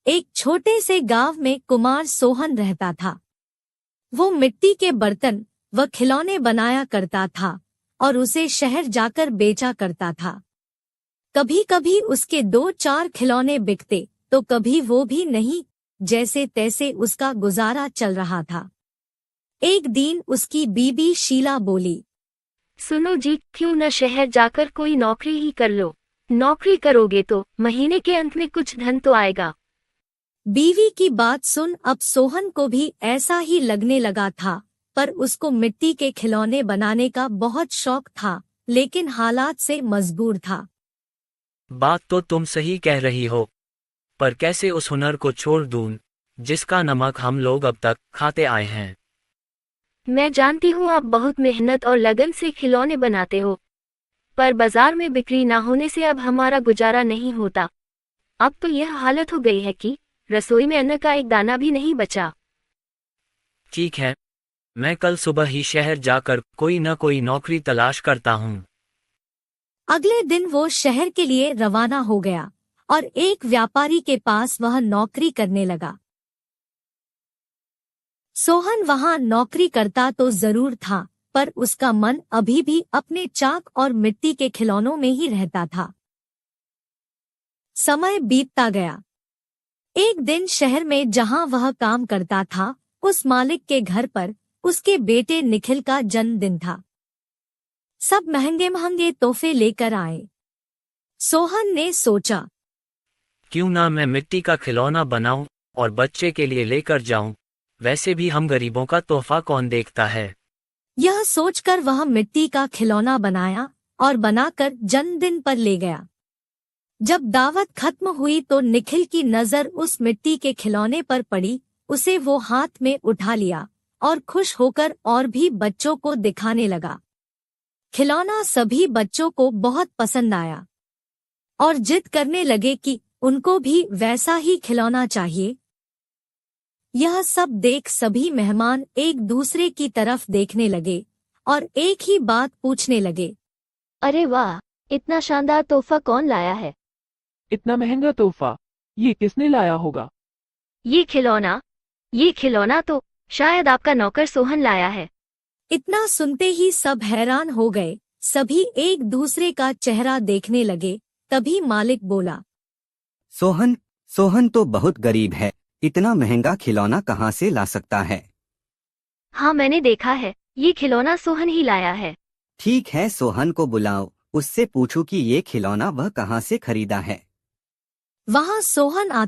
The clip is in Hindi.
एक छोटे से गांव में कुमार सोहन रहता था। वो मिट्टी के बर्तन व खिलौने बनाया करता था और उसे शहर जाकर बेचा करता था। कभी कभी उसके 2-4 खिलौने बिकते तो कभी वो भी नहीं। जैसे तैसे उसका गुजारा चल रहा था। एक दिन उसकी बीबी शीला बोली, सुनो जी, क्यों न शहर जाकर कोई नौकरी ही कर लो। नौकरी करोगे तो महीने के अंत में कुछ धन तो आएगा। बीवी की बात सुन अब सोहन को भी ऐसा ही लगने लगा था, पर उसको मिट्टी के खिलौने बनाने का बहुत शौक था, लेकिन हालात से मजबूर था। बात तो तुम सही कह रही हो, पर कैसे उस हुनर को छोड़ दूं, जिसका नमक हम लोग अब तक खाते आए हैं। मैं जानती हूँ आप बहुत मेहनत और लगन से खिलौने बनाते हो, पर बाजार में बिक्री ना होने से अब हमारा गुजारा नहीं होता। अब तो यह हालत हो गई है कि रसोई में अन्न का एक दाना भी नहीं बचा। ठीक है, मैं कल सुबह ही शहर जाकर कोई न कोई नौकरी तलाश करता हूँ। अगले दिन वो शहर के लिए रवाना हो गया और एक व्यापारी के पास वह नौकरी करने लगा। सोहन वहां नौकरी करता तो जरूर था, पर उसका मन अभी भी अपने चाक और मिट्टी के खिलौनों में ही रहता था। समय बीतता गया। एक दिन शहर में जहां वह काम करता था, उस मालिक के घर पर उसके बेटे निखिल का जन्मदिन था। सब महंगे महंगे तोहफे लेकर आए। सोहन ने सोचा, क्यों ना मैं मिट्टी का खिलौना बनाऊं और बच्चे के लिए लेकर जाऊं। वैसे भी हम गरीबों का तोहफा कौन देखता है। यह सोचकर वह मिट्टी का खिलौना बनाया और बनाकर जन्मदिन पर ले गया। जब दावत खत्म हुई तो निखिल की नजर उस मिट्टी के खिलौने पर पड़ी। उसे वो हाथ में उठा लिया और खुश होकर और भी बच्चों को दिखाने लगा। खिलौना सभी बच्चों को बहुत पसंद आया और जिद करने लगे कि उनको भी वैसा ही खिलौना चाहिए। यह सब देख सभी मेहमान एक दूसरे की तरफ देखने लगे और एक ही बात पूछने लगे, अरे वाह, इतना शानदार तोहफा कौन लाया है? इतना महंगा तोहफा ये किसने लाया होगा? ये खिलौना तो शायद आपका नौकर सोहन लाया है। इतना सुनते ही सब हैरान हो गए। सभी एक दूसरे का चेहरा देखने लगे। तभी मालिक बोला, सोहन सोहन तो बहुत गरीब है, इतना महंगा खिलौना कहाँ से ला सकता है? हाँ, मैंने देखा है, ये खिलौना सोहन ही लाया है। ठीक है, सोहन को बुलाओ, उससे पूछो कि ये खिलौना वह कहाँ से खरीदा है। वहाँ सोहन आता